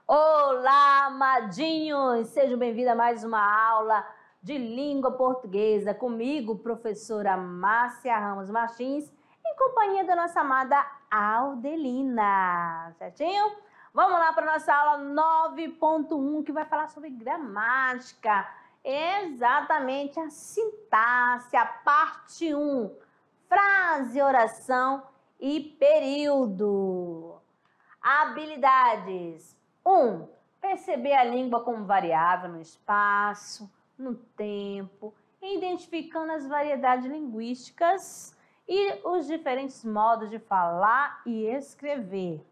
Olá, amadinhos! Sejam bem-vindos a mais uma aula de língua portuguesa comigo, professora Márcia Ramos Martins, em companhia da nossa amada Audelina, certinho? Vamos lá para a nossa aula 9.1, que vai falar sobre gramática, exatamente a sintaxe, a parte 1, frase, oração e período. Habilidades. 1. Perceber a língua como variável no espaço, no tempo, identificando as variedades linguísticas e os diferentes modos de falar e escrever.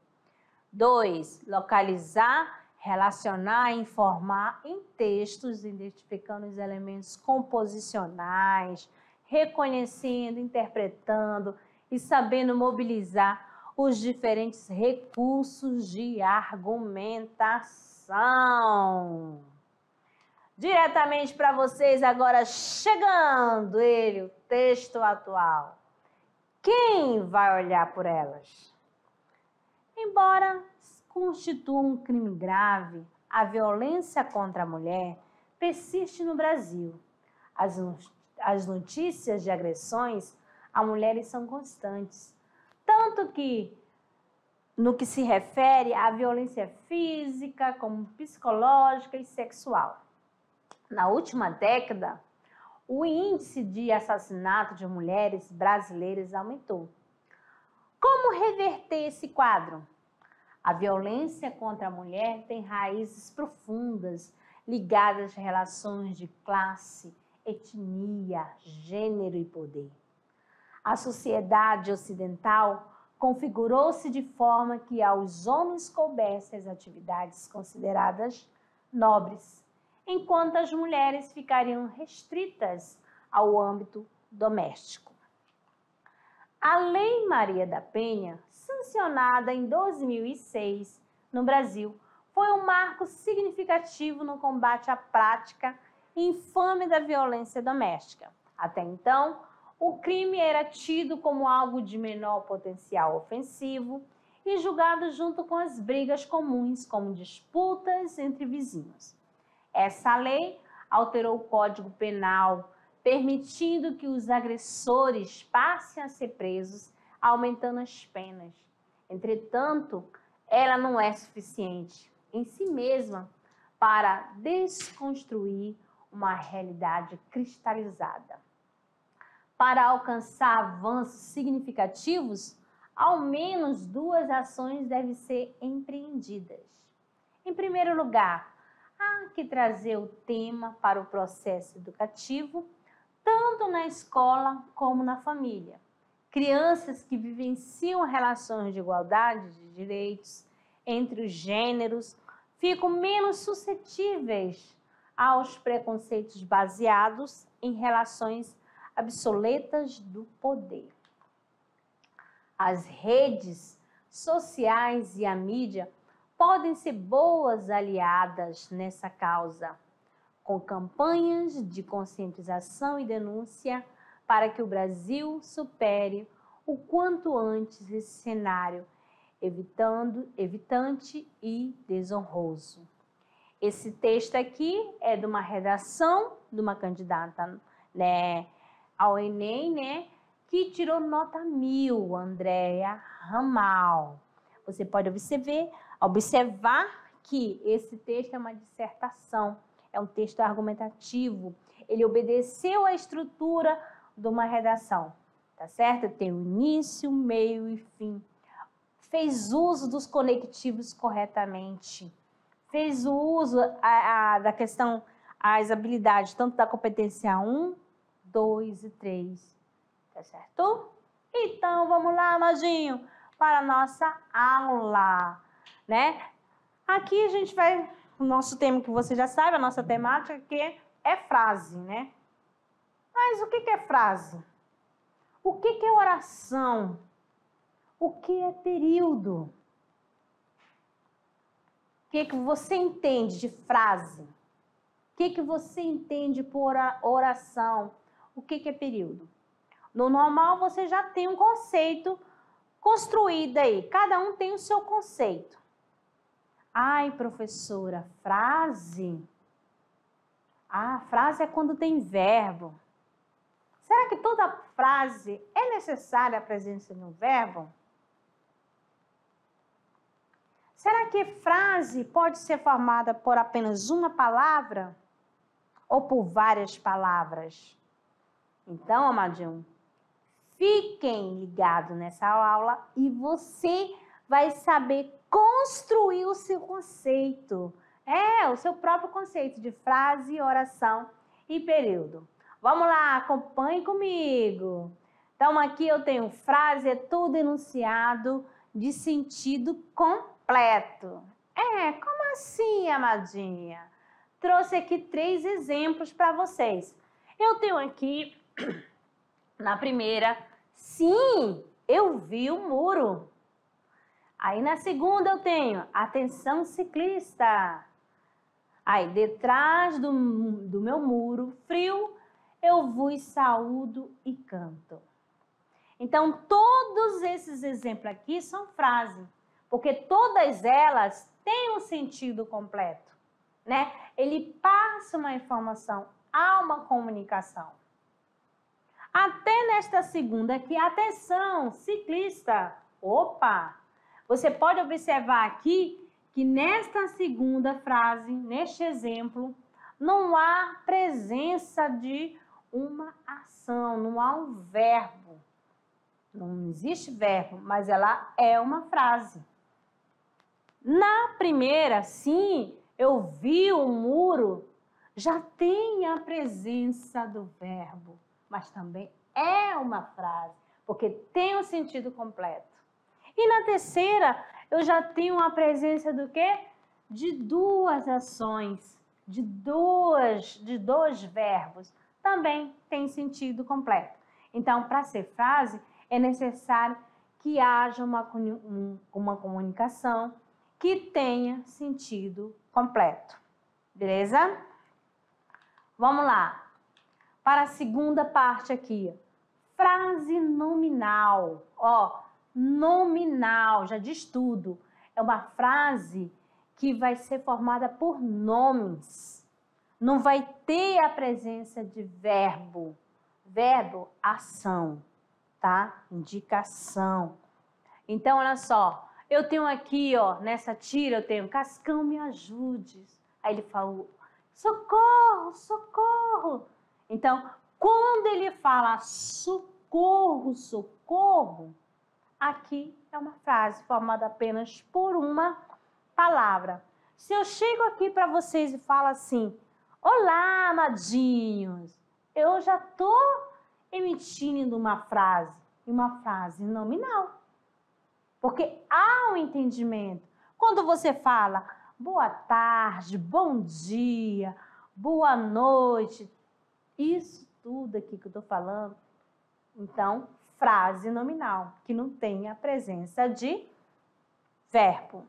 2. Localizar, relacionar e informar em textos, identificando os elementos composicionais, reconhecendo, interpretando e sabendo mobilizar os diferentes recursos de argumentação. Diretamente para vocês agora chegando ele, o texto atual. Quem vai olhar por elas? Embora constitua um crime grave, a violência contra a mulher persiste no Brasil. As notícias de agressões a mulheres são constantes. Tanto que, no que se refere à violência física, como psicológica e sexual. Na última década, o índice de assassinato de mulheres brasileiras aumentou. Como reverter esse quadro? A violência contra a mulher tem raízes profundas, ligadas a relações de classe, etnia, gênero e poder. A sociedade ocidental configurou-se de forma que aos homens coubessem as atividades consideradas nobres, enquanto as mulheres ficariam restritas ao âmbito doméstico. A Lei Maria da Penha, sancionada em 2006 no Brasil, foi um marco significativo no combate à prática infame da violência doméstica. Até então, o crime era tido como algo de menor potencial ofensivo e julgado junto com as brigas comuns, como disputas entre vizinhos. Essa lei alterou o Código Penal, permitindo que os agressores passem a ser presos, aumentando as penas. Entretanto, ela não é suficiente em si mesma para desconstruir uma realidade cristalizada. Para alcançar avanços significativos, ao menos duas ações devem ser empreendidas. Em primeiro lugar, há que trazer o tema para o processo educativo, tanto na escola como na família. Crianças que vivenciam relações de igualdade de direitos entre os gêneros ficam menos suscetíveis aos preconceitos baseados em relações obsoletas do poder. As redes sociais e a mídia podem ser boas aliadas nessa causa, com campanhas de conscientização e denúncia para que o Brasil supere o quanto antes esse cenário evitante e desonroso. Esse texto aqui é de uma redação de uma candidata, ao Enem, que tirou nota 1000, Andréia Ramal. Você pode observar que esse texto é uma dissertação, é um texto argumentativo. Ele obedeceu à estrutura de uma redação, tá certo? Tem o início, meio e fim. Fez uso dos conectivos corretamente. Fez o uso da questão, as habilidades, tanto da competência 1, 2 e 3, tá certo? Então, vamos lá, amadinho, para a nossa aula, Aqui a gente vai, o nosso tema que você já sabe, a nossa temática que é frase, Mas o que é frase? O que é oração? O que é período? O que você entende de frase? que você entende por oração? O que é período? No normal, você já tem um conceito construído aí. Cada um tem o seu conceito. Ai, professora, frase? Ah, frase é quando tem verbo. Será que toda frase é necessária a presença de um verbo? Será que frase pode ser formada por apenas uma palavra? Ou por várias palavras? Então, amadinho, fiquem ligados nessa aula e você vai saber construir o seu conceito. O seu próprio conceito de frase, oração e período. Vamos lá, acompanhe comigo. Então, aqui eu tenho frase, é todo enunciado de sentido completo. Como assim, amadinha? Trouxe aqui 3 exemplos para vocês. Eu tenho aqui, na primeira, sim, eu vi o muro. Aí na segunda eu tenho, atenção ciclista. Aí detrás do meu muro frio, eu vos saúdo e canto. Então todos esses exemplos aqui são frases, porque todas elas têm um sentido completo, né? Ele passa uma informação, há uma comunicação. Até nesta segunda aqui, atenção, ciclista. Opa! Você pode observar aqui que nesta segunda frase, neste exemplo, não há presença de uma ação, não há um verbo. Não existe verbo, mas ela é uma frase. Na primeira, sim, eu vi o muro, já tem a presença do verbo, mas também é uma frase, porque tem o sentido completo. E na terceira, eu já tenho a presença do quê? De 2 ações, de dois verbos, também tem sentido completo. Então, para ser frase, é necessário que haja uma comunicação que tenha sentido completo. Beleza? Vamos lá. Para a segunda parte aqui. Frase nominal. Nominal, já diz tudo. É uma frase que vai ser formada por nomes. Não vai ter a presença de verbo. Verbo, ação, tá? Indicação. Então, olha só. Eu tenho aqui, nessa tira, eu tenho Cascão, me ajude. Aí ele falou, socorro, socorro. Então, quando ele fala socorro, socorro, aqui é uma frase formada apenas por uma palavra. Se eu chego aqui para vocês e falo assim, olá, amadinhos, eu já estou emitindo uma frase nominal. Porque há um entendimento. Quando você fala boa tarde, bom dia, boa noite, isso tudo aqui que eu estou falando, então, frase nominal, que não tem a presença de verbo.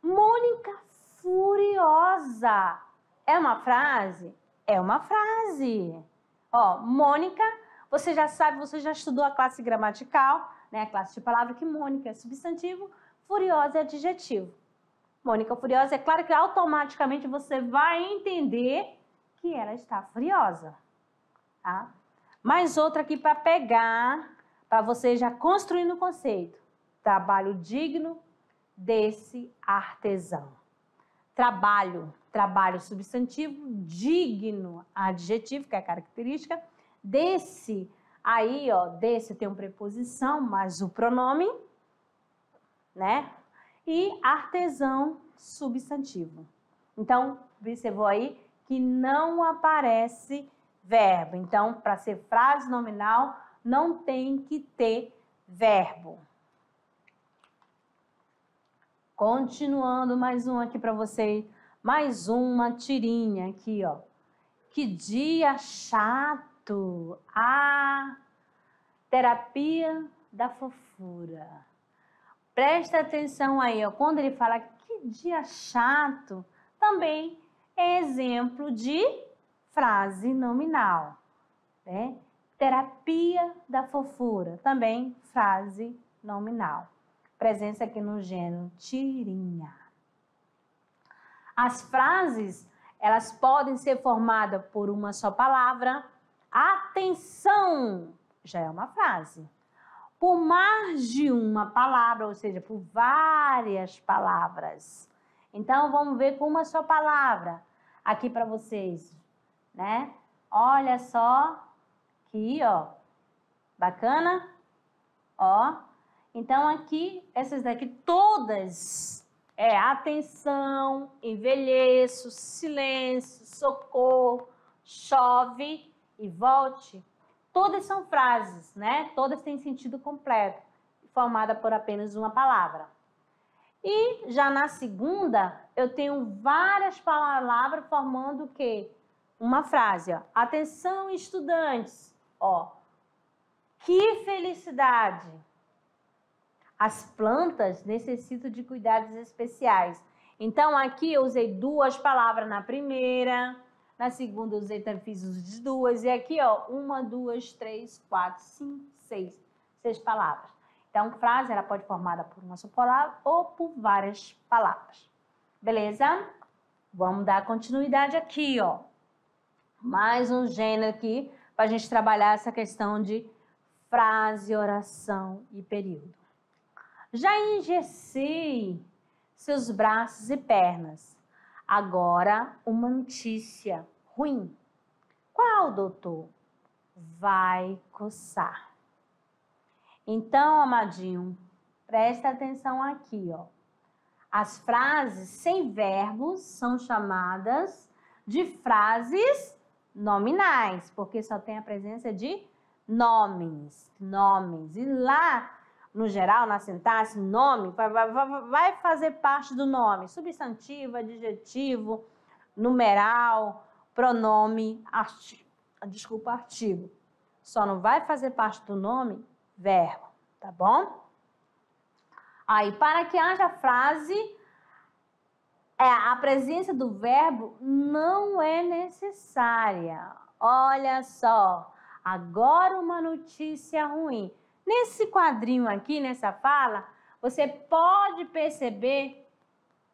Mônica furiosa. É uma frase? É uma frase. Mônica, você já sabe, você já estudou a classe gramatical, né? A classe de palavra que Mônica é substantivo, furiosa é adjetivo. Mônica furiosa, é claro que automaticamente você vai entender que ela está furiosa, tá? Mais outra aqui para pegar, para você já construir o conceito. Trabalho digno desse artesão. Trabalho substantivo, digno, adjetivo, que é a característica. Desse, aí, desse tem uma preposição, mais o pronome, né? E artesão, substantivo. Então, observou aí que não aparece verbo. Então, para ser frase nominal, não tem que ter verbo. Continuando, mais um aqui para você. Mais uma tirinha aqui, Que dia chato. Terapia da fofura. Presta atenção aí, quando ele fala que dia chato, também é exemplo de frase nominal, né? Terapia da fofura, também frase nominal. Presença aqui no gênero tirinha. As frases, elas podem ser formadas por uma só palavra. Atenção! Já é uma frase. Por mais de uma palavra, ou seja, por várias palavras. Então, vamos ver com uma só palavra aqui para vocês, né? Olha só aqui, ó. Bacana? Ó. Então, aqui, essas daqui todas atenção, envelheço, silêncio, socorro, chove e volte. Todas são frases, né? Todas têm sentido completo, formada por apenas uma palavra. E já na segunda, eu tenho várias palavras formando o quê? Uma frase, ó. Atenção, estudantes, ó. Que felicidade! As plantas necessitam de cuidados especiais. Então, aqui eu usei duas palavras na primeira, na segunda eu usei, fiz uso de duas, e aqui, ó, 1, 2, 3, 4, 5, 6. 6 palavras. Então, frase, ela pode ser formada por uma só palavra ou por várias palavras. Beleza? Vamos dar continuidade aqui, ó. Mais um gênero aqui, para a gente trabalhar essa questão de frase, oração e período. Já engessei seus braços e pernas. Agora, uma notícia ruim. Qual, doutor? Vai coçar. Então, amadinho, presta atenção aqui, ó. As frases sem verbos são chamadas de frases nominais, porque só tem a presença de nomes. E lá, no geral, na sintaxe, nome vai fazer parte do nome. Substantivo, adjetivo, numeral, pronome, artigo. Só não vai fazer parte do nome verbo, tá bom? Aí, para que haja frase, a presença do verbo não é necessária. Olha só, agora uma notícia ruim. Nesse quadrinho aqui, nessa fala, você pode perceber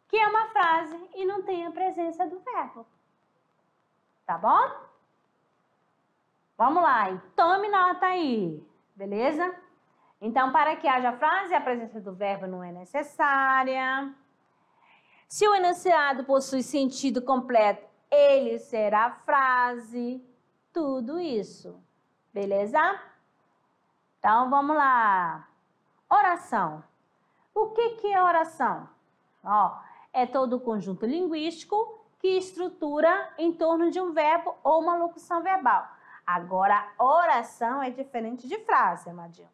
que é uma frase e não tem a presença do verbo. Tá bom? Vamos lá, e tome nota aí, beleza? Então, para que haja frase, a presença do verbo não é necessária. Se o enunciado possui sentido completo, ele será frase. Tudo isso, beleza? Então, vamos lá. Oração. O que é oração? Ó, é todo o conjunto linguístico que estrutura em torno de um verbo ou uma locução verbal. Agora, oração é diferente de frase, amadinho,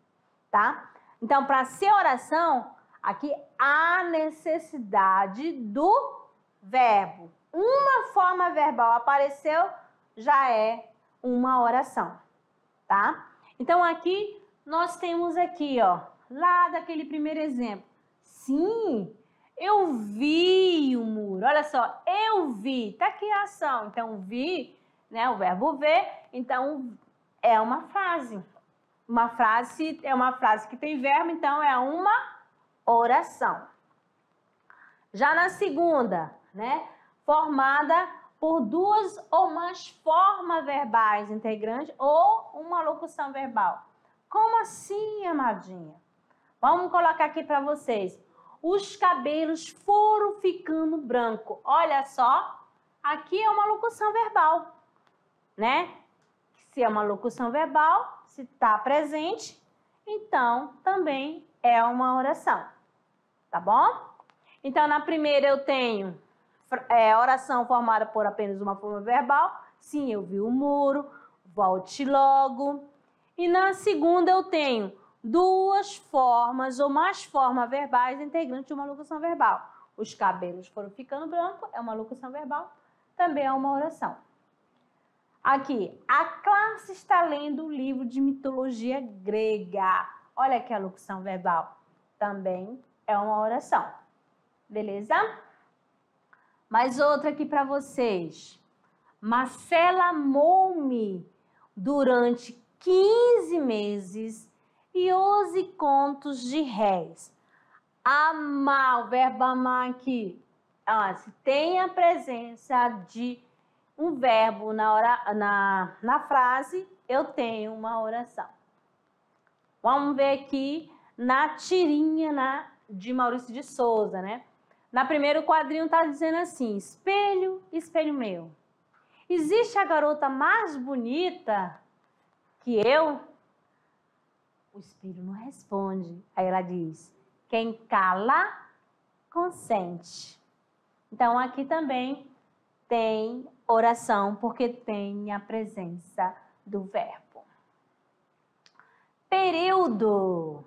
tá? Então, para ser oração, aqui há necessidade do verbo. Uma forma verbal apareceu, já é uma oração, tá? Então, aqui, nós temos aqui, ó, lá daquele primeiro exemplo. Sim, eu vi o muro. Olha só, eu vi. Tá aqui a ação. Então, vi, né, o verbo ver. Então, é uma frase. Uma frase é uma frase que tem verbo, então é uma oração. Já na segunda, né, formada por duas ou mais formas verbais integrantes ou uma locução verbal. Como assim, amadinha? Vamos colocar aqui para vocês. Os cabelos foram ficando branco. Olha só, aqui é uma locução verbal, né? Se é uma locução verbal, se está presente, então também é uma oração, tá bom? Então, na primeira eu tenho oração formada por apenas uma forma verbal. Sim, eu vi o muro, volte logo. E na segunda eu tenho duas formas ou mais formas verbais integrantes de uma locução verbal. Os cabelos foram ficando brancos, é uma locução verbal, também é uma oração. Aqui, a classe está lendo o livro de mitologia grega. Olha aqui a locução verbal, também é uma oração. Beleza? Mais outra aqui para vocês. Marcela amou-me durante 15 meses e 11 contos de réis. Amar, o verbo amar aqui. Se tem a presença de um verbo na frase, eu tenho uma oração. Vamos ver aqui na tirinha de Maurício de Souza, né? Na primeiro quadrinho está dizendo assim: espelho, espelho meu, existe a garota mais bonita que eu? O espelho não responde. Aí ela diz: quem cala, consente. Então, aqui também tem oração, porque tem a presença do verbo. Período.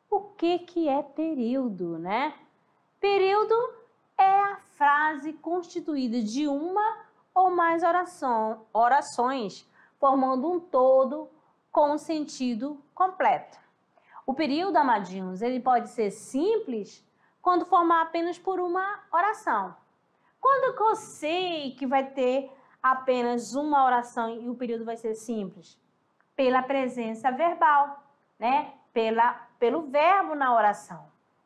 O que é período, né? Período é a frase constituída de uma ou mais orações, formando um todo com um sentido completo. O período, amadinhos, ele pode ser simples quando formar apenas por uma oração. Quando eu sei que vai ter apenas uma oração e o período vai ser simples? Pela presença verbal, né? Pelo verbo na oração,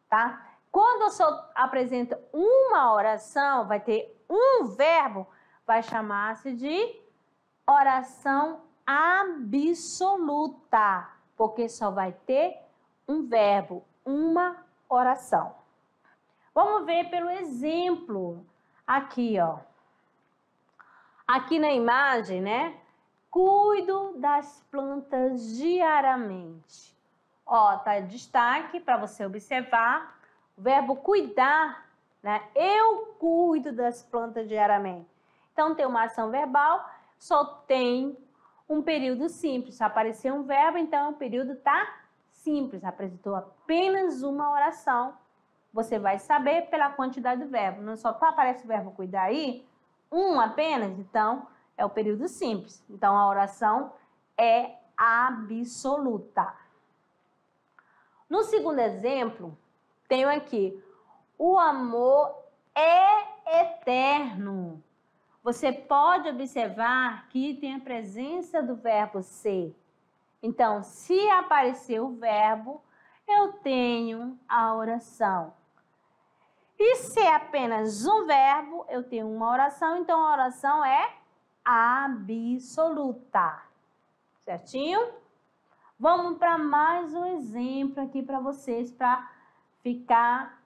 tá? Quando eu só apresento uma oração, vai ter um verbo, vai chamar-se de oração absoluta, porque só vai ter um verbo, uma oração. Vamos ver pelo exemplo aqui, ó. Aqui na imagem, né? Cuido das plantas diariamente. Ó, tá em destaque para você observar o verbo cuidar, né? Eu cuido das plantas diariamente. Então, tem uma ação verbal, só tem um período simples. Se aparecer um verbo, então o período tá simples. Apresentou apenas uma oração. Você vai saber pela quantidade do verbo. Não só aparece o verbo cuidar aí, um apenas, então é o período simples. Então, a oração é absoluta. No segundo exemplo, tenho aqui: o amor é eterno. Você pode observar que tem a presença do verbo ser. Então, se aparecer o verbo, eu tenho a oração. E se é apenas um verbo, eu tenho uma oração, então a oração é absoluta. Certinho? Vamos para mais um exemplo aqui para vocês, para ficar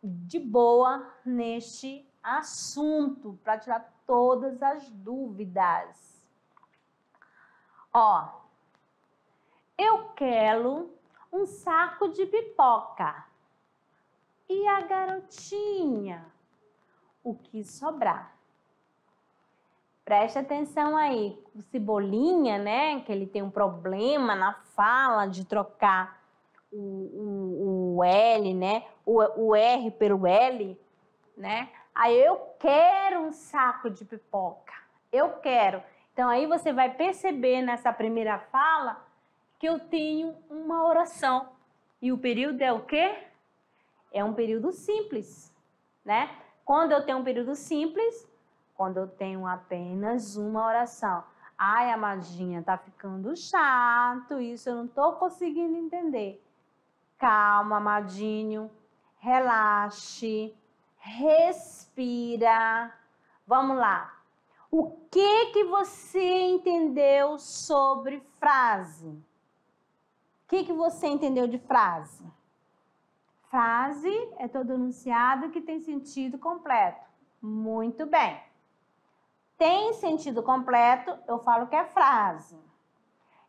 de boa neste assunto, para tirar todas as dúvidas. Ó, eu quero um saco de pipoca. E a garotinha? O que sobrar? Preste atenção aí, o Cebolinha, né, que ele tem um problema na fala de trocar o L, né, o R pelo L, né? Aí eu quero um saco de pipoca, eu quero. Então aí você vai perceber nessa primeira fala que eu tenho uma oração. E o período é o quê? É um período simples, né? Quando eu tenho um período simples, quando eu tenho apenas uma oração. Ai, amadinha, tá ficando chato isso, eu não tô conseguindo entender. Calma, amadinho, relaxe, respira. Vamos lá. O que você entendeu sobre frase? O que você entendeu de frase? Frase é todo enunciado que tem sentido completo. Muito bem. Tem sentido completo, eu falo que é frase.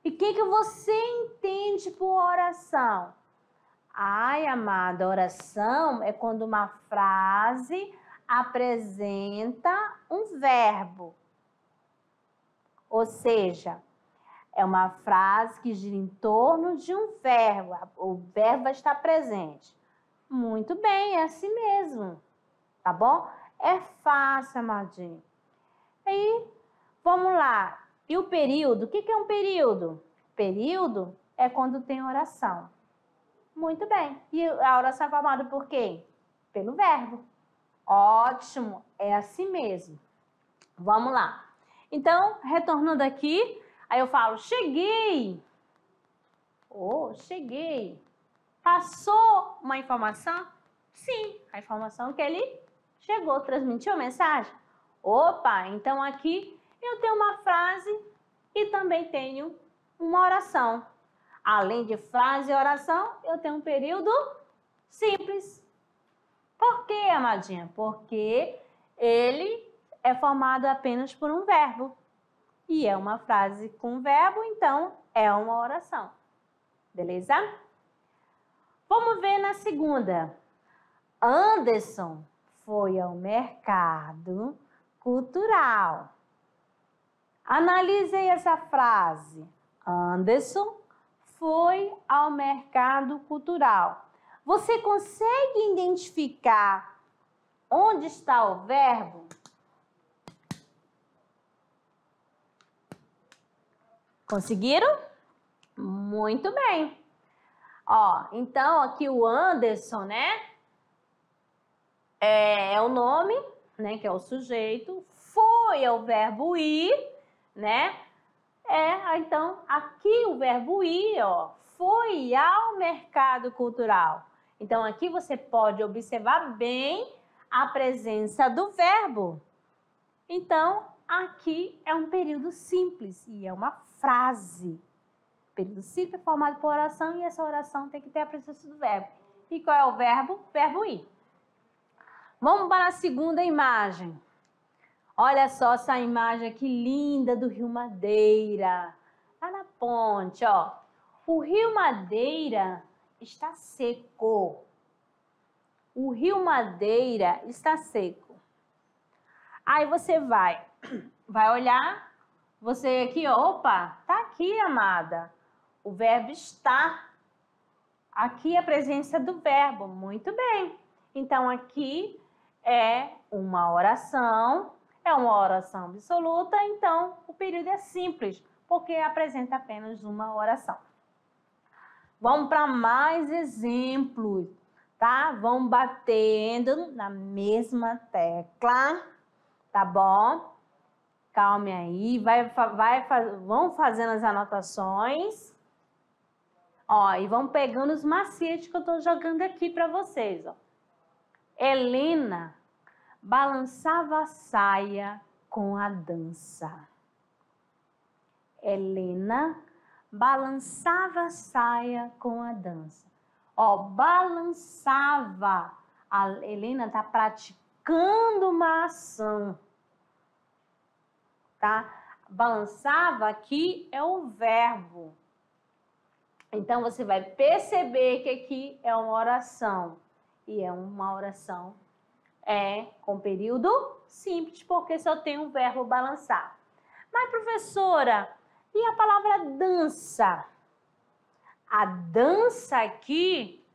E o que você entende por oração? Ai, amada, oração é quando uma frase apresenta um verbo. Ou seja, é uma frase que gira em torno de um verbo. O verbo vai estar presente. Muito bem, é assim mesmo. Tá bom? É fácil, amadinho. Aí, vamos lá. E o período? O que é um período? Período é quando tem oração. Muito bem. E a oração é formada por quê? Pelo verbo. Ótimo, é assim mesmo. Vamos lá. Então, retornando aqui, aí eu falo, cheguei. Oh, cheguei. Passou uma informação? Sim, a informação que ele chegou, transmitiu a mensagem. Opa, então aqui eu tenho uma frase e também tenho uma oração. Além de frase e oração, eu tenho um período simples. Por quê, amadinha? Porque ele é formado apenas por um verbo. E é uma frase com verbo, então é uma oração. Beleza? Vamos ver na segunda. Anderson foi ao mercado cultural. Analise essa frase. Anderson foi ao mercado cultural. Você consegue identificar onde está o verbo? Conseguiram? Muito bem. Ó, então aqui o Anderson, né? É o nome, né? Que é o sujeito. Foi é o verbo ir, né? Então aqui o verbo ir, ó, foi ao mercado cultural. Então aqui você pode observar bem a presença do verbo. Então aqui é um período simples e é uma frase. Período simples é formado por oração e essa oração tem que ter a presença do verbo. E qual é o verbo? Verbo ir. Vamos para a segunda imagem. Olha só essa imagem aqui linda do Rio Madeira. Lá na ponte, ó. O Rio Madeira está seco. O Rio Madeira está seco. Aí você vai olhar, você aqui, opa, tá aqui, amada. O verbo está. Aqui a presença do verbo, muito bem. Então aqui é uma oração absoluta, então o período é simples, porque apresenta apenas uma oração. Vamos para mais exemplos, tá? Vamos batendo na mesma tecla, tá bom? Calme aí, vão fazendo as anotações. Ó, e vão pegando os macetes que eu tô jogando aqui para vocês, ó. Helena balançava a saia com a dança. Helena balançava a saia com a dança. Ó, balançava. A Helena tá praticando uma ação. Tá? Balançava aqui é o verbo. Então você vai perceber que aqui é uma oração. E é uma oração com período simples, porque só tem o verbo balançar. Mas, professora, e a palavra dança? A dança aqui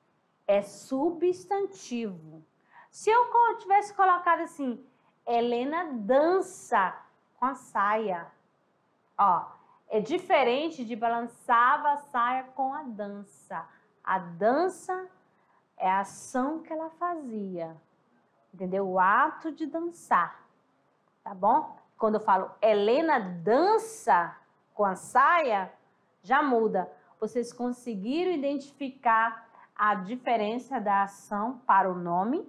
é substantivo. Se eu tivesse colocado assim, Helena dança com a saia. Ó, é diferente de balançava a saia com a dança. A dança é a ação que ela fazia. Entendeu? O ato de dançar, tá bom? Quando eu falo Helena dança com a saia, já muda. Vocês conseguiram identificar a diferença da ação para o nome?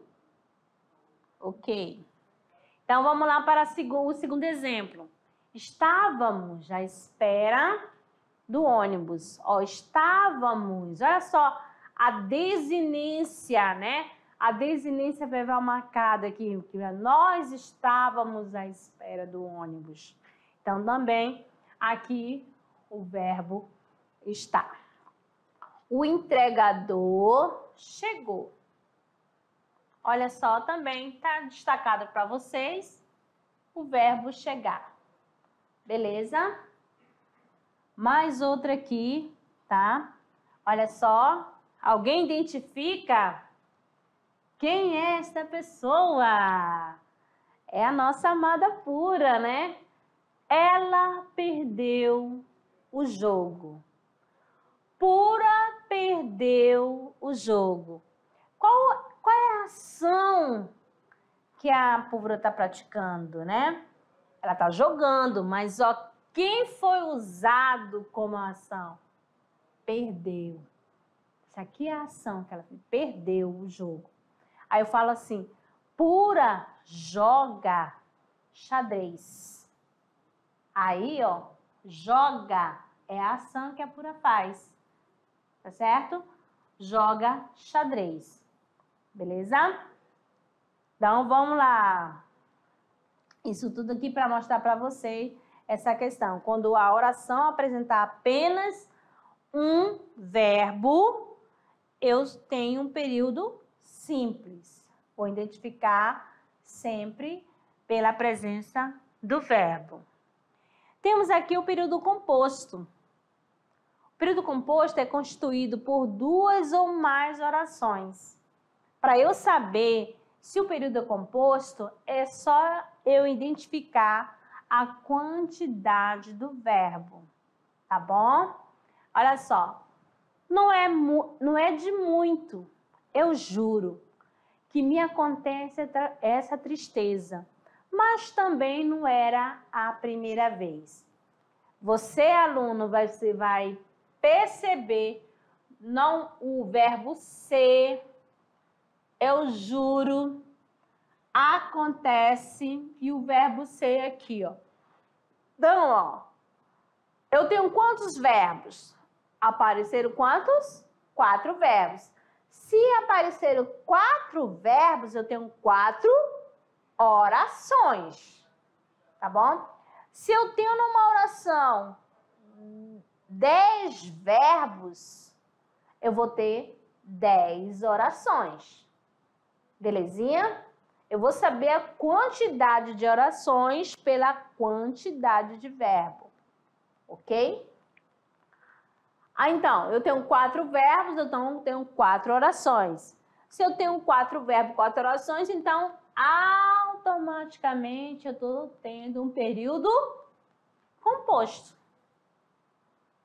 Ok. Então, vamos lá para o segundo exemplo. Estávamos à espera do ônibus. Ó, estávamos, olha só, a desinência, né? A desinência verbal marcada aqui, que nós estávamos à espera do ônibus. Então, também aqui o verbo está. O entregador chegou. Olha só, também está destacado para vocês o verbo chegar. Beleza? Mais outra aqui, tá? Olha só, alguém identifica? Quem é esta pessoa? É a nossa amada Pura, né? Ela perdeu o jogo. Pura perdeu o jogo. Qual é a ação que a pulvera está praticando, né? Ela está jogando, mas ó, quem foi usado como ação? Perdeu. Isso aqui é a ação que ela fez. Perdeu o jogo. Aí eu falo assim, Pura joga xadrez. Aí, ó, joga é a ação que a Pura faz. Tá certo? Joga xadrez. Beleza? Então, vamos lá. Isso tudo aqui para mostrar para vocês essa questão. Quando a oração apresentar apenas um verbo, eu tenho um período simples. Vou identificar sempre pela presença do verbo. Temos aqui o período composto. O período composto é constituído por duas ou mais orações. Para eu saber se o período é composto, é só eu identificar a quantidade do verbo, tá bom? Olha só, não é de muito, eu juro que me acontece essa tristeza, mas também não era a primeira vez. Você, aluno, você vai perceber não o verbo ser, eu juro, acontece e o verbo ser aqui, ó. Então, ó, eu tenho quantos verbos? Apareceram quantos? 4 verbos. Se apareceram 4 verbos, eu tenho 4 orações, tá bom? Se eu tenho numa oração 10 verbos, eu vou ter 10 orações. Belezinha? Eu vou saber a quantidade de orações pela quantidade de verbo, ok? Então, eu tenho 4 verbos, então eu tenho 4 orações. Se eu tenho 4 verbos, 4 orações, então automaticamente eu estou tendo um período composto,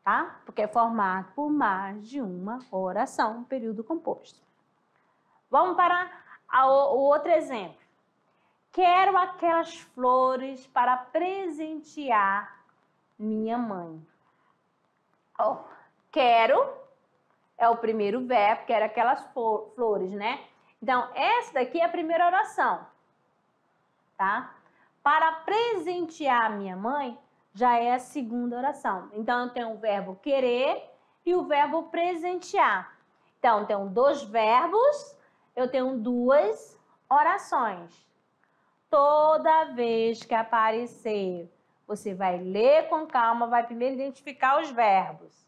tá? Porque é formado por mais de uma oração, um período composto. Vamos para o outro exemplo. Quero aquelas flores para presentear minha mãe. Oh, quero é o primeiro verbo, quero aquelas flores, né? Então, essa daqui é a primeira oração, tá? Para presentear minha mãe, já é a segunda oração. Então, eu tenho o verbo querer e o verbo presentear. Então, eu tenho 2 verbos, eu tenho 2 orações. Toda vez que aparecer, você vai ler com calma, vai primeiro identificar os verbos.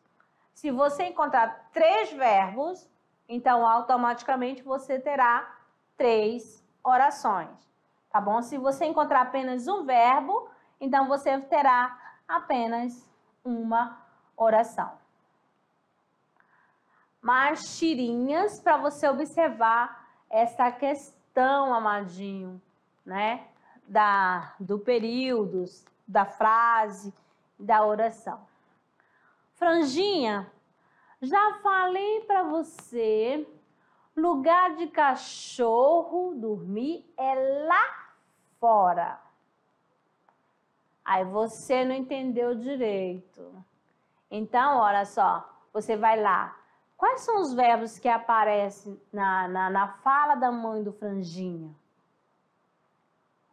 Se você encontrar 3 verbos, então automaticamente você terá 3 orações, tá bom? Se você encontrar apenas um verbo, então você terá apenas uma oração. Mais tirinhas para você observar essa questão, amadinho, né? Do período, da frase, da oração. Franjinha, já falei para você, lugar de cachorro dormir é lá fora. Aí você não entendeu direito. Então, olha só, você vai lá. Quais são os verbos que aparecem na fala da mãe do Franjinha?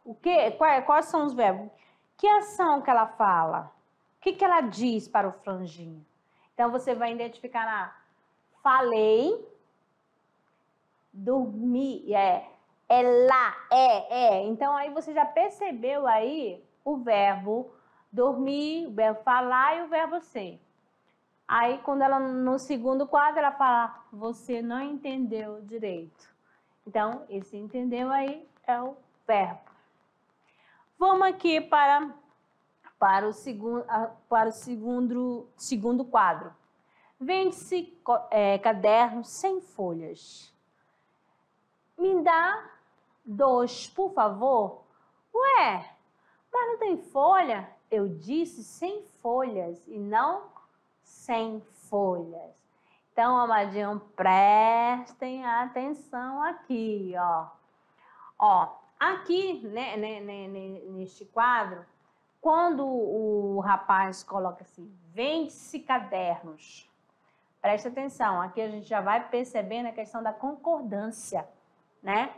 O quê? Quais são os verbos? Que ação que ela fala? O que ela diz para o Franjinha? Então, você vai identificar falei, dormi, é lá, Então, aí você já percebeu aí o verbo dormir, o verbo falar e o verbo ser. Aí, quando ela, no segundo quadro, ela fala, você não entendeu direito. Então, esse entendeu aí é o verbo. Vamos aqui para o segundo quadro. Vende-se caderno sem folhas. Me dá 2, por favor. Ué, mas não tem folha? Eu disse sem folhas e não sem folhas. Então, amadinho, prestem atenção aqui, ó. Ó, Aqui, né, neste quadro, quando o rapaz coloca assim, vende-se cadernos, presta atenção, aqui a gente já vai percebendo a questão da concordância, né?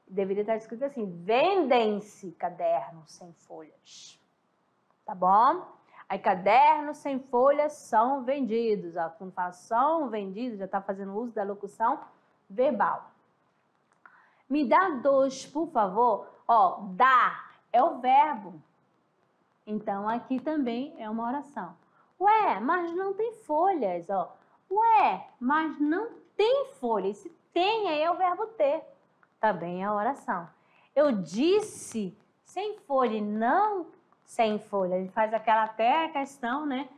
Deveria estar escrito assim, vendem-se cadernos sem folhas, tá bom? Aí, cadernos sem folhas são vendidos, ó, quando fala são vendidos, já está fazendo uso da locução verbal. Me dá 2, por favor. Ó, dar é o verbo. Então, aqui também é uma oração. Ué, mas não tem folhas, ó. Ué, mas não tem folhas. Se tem, aí é o verbo ter. Também é a oração. Eu disse sem folha e não sem folha. Ele faz aquela até questão, né,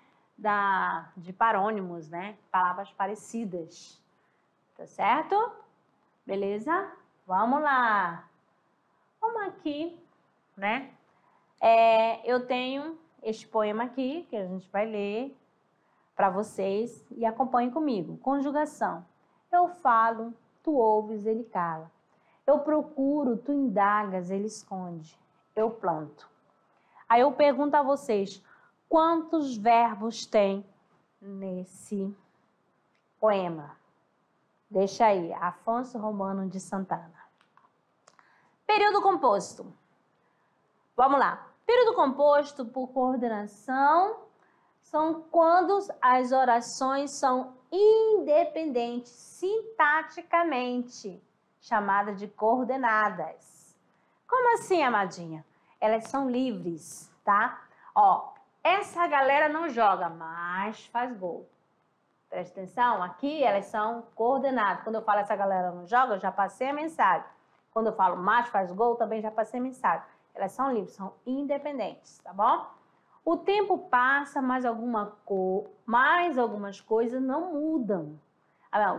de parônimos, né? Palavras parecidas. Tá certo? Beleza? Vamos lá. Vamos aqui, né? Eu tenho este poema aqui, que a gente vai ler para vocês e acompanhem comigo. Conjugação. Eu falo, tu ouves, ele cala. Eu procuro, tu indagas, ele esconde. Eu planto. Aí eu pergunto a vocês, quantos verbos tem nesse poema? Deixa aí, Afonso Romano de Santana. Período composto. Vamos lá. Período composto por coordenação são quando as orações são independentes sintaticamente, chamadas de coordenadas. Como assim, amadinha? Elas são livres, tá? Ó, essa galera não joga, mas faz gol. Presta atenção, aqui elas são coordenadas. Quando eu falo essa galera não joga, eu já passei a mensagem. Quando eu falo mas faz gol, também já passei a mensagem. Elas são livres, são independentes, tá bom? O tempo passa, mas algumas coisas não mudam.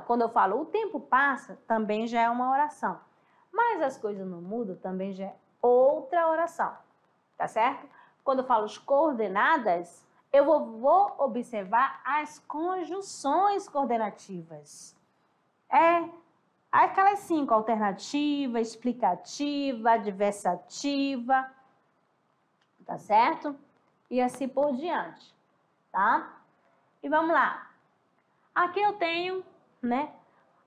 Quando eu falo o tempo passa, também já é uma oração. Mas as coisas não mudam, também já é outra oração, tá certo? Quando eu falo as coordenadas, eu vou observar as conjunções coordenativas. Aquelas 5, alternativa, explicativa, adversativa, tá certo? E assim por diante, tá? E vamos lá. Aqui eu tenho, né,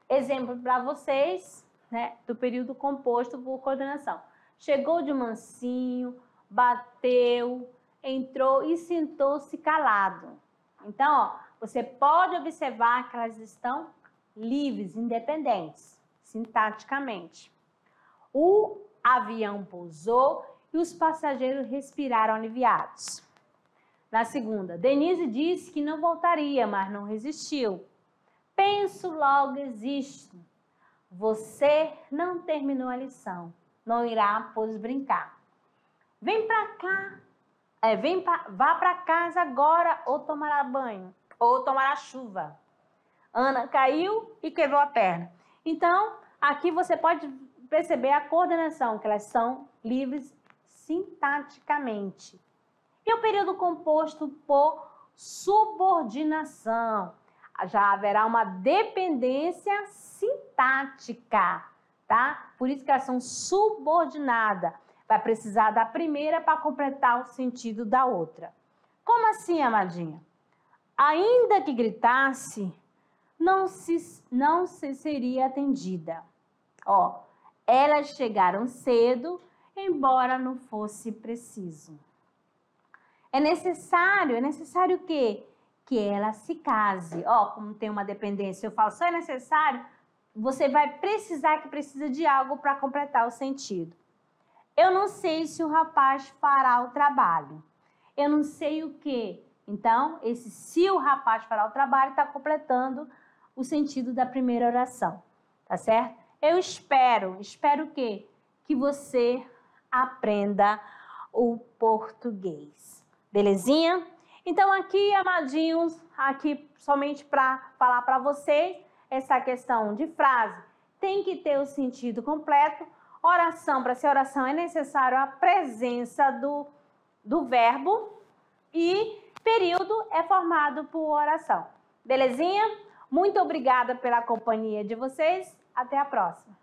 exemplo para vocês, né, do período composto por coordenação. Chegou de mansinho, bateu, entrou e sentou-se calado. Então, ó, você pode observar que elas estão livres, independentes, sintaticamente. O avião pousou e os passageiros respiraram aliviados. Na segunda, Denise disse que não voltaria, mas não resistiu. Penso, logo existo. Você não terminou a lição, não irá, pois, brincar. Vem pra cá, vá pra casa agora ou tomará banho, ou tomará chuva. Ana caiu e quebrou a perna. Então, aqui você pode perceber a coordenação, que elas são livres sintaticamente. E o período composto por subordinação. Já haverá uma dependência sintática, tá? Por isso que elas são subordinadas. Vai precisar da primeira para completar o sentido da outra. Como assim, amadinha? Ainda que gritasse, não se seria atendida. Ó, elas chegaram cedo, embora não fosse preciso. É necessário o quê? Que ela se case. Ó, como tem uma dependência, eu falo, só é necessário, você vai precisar que precisa de algo para completar o sentido. Eu não sei se o rapaz fará o trabalho. Eu não sei o quê. Então, esse se o rapaz fará o trabalho está completando o sentido da primeira oração, tá certo? Eu espero o quê? Que você aprenda o português. Belezinha? Então, aqui, amadinhos, aqui somente para falar para vocês, essa questão de frase tem que ter o sentido completo. Oração, para ser oração é necessário a presença do verbo e período é formado por oração. Belezinha? Muito obrigada pela companhia de vocês. Até a próxima.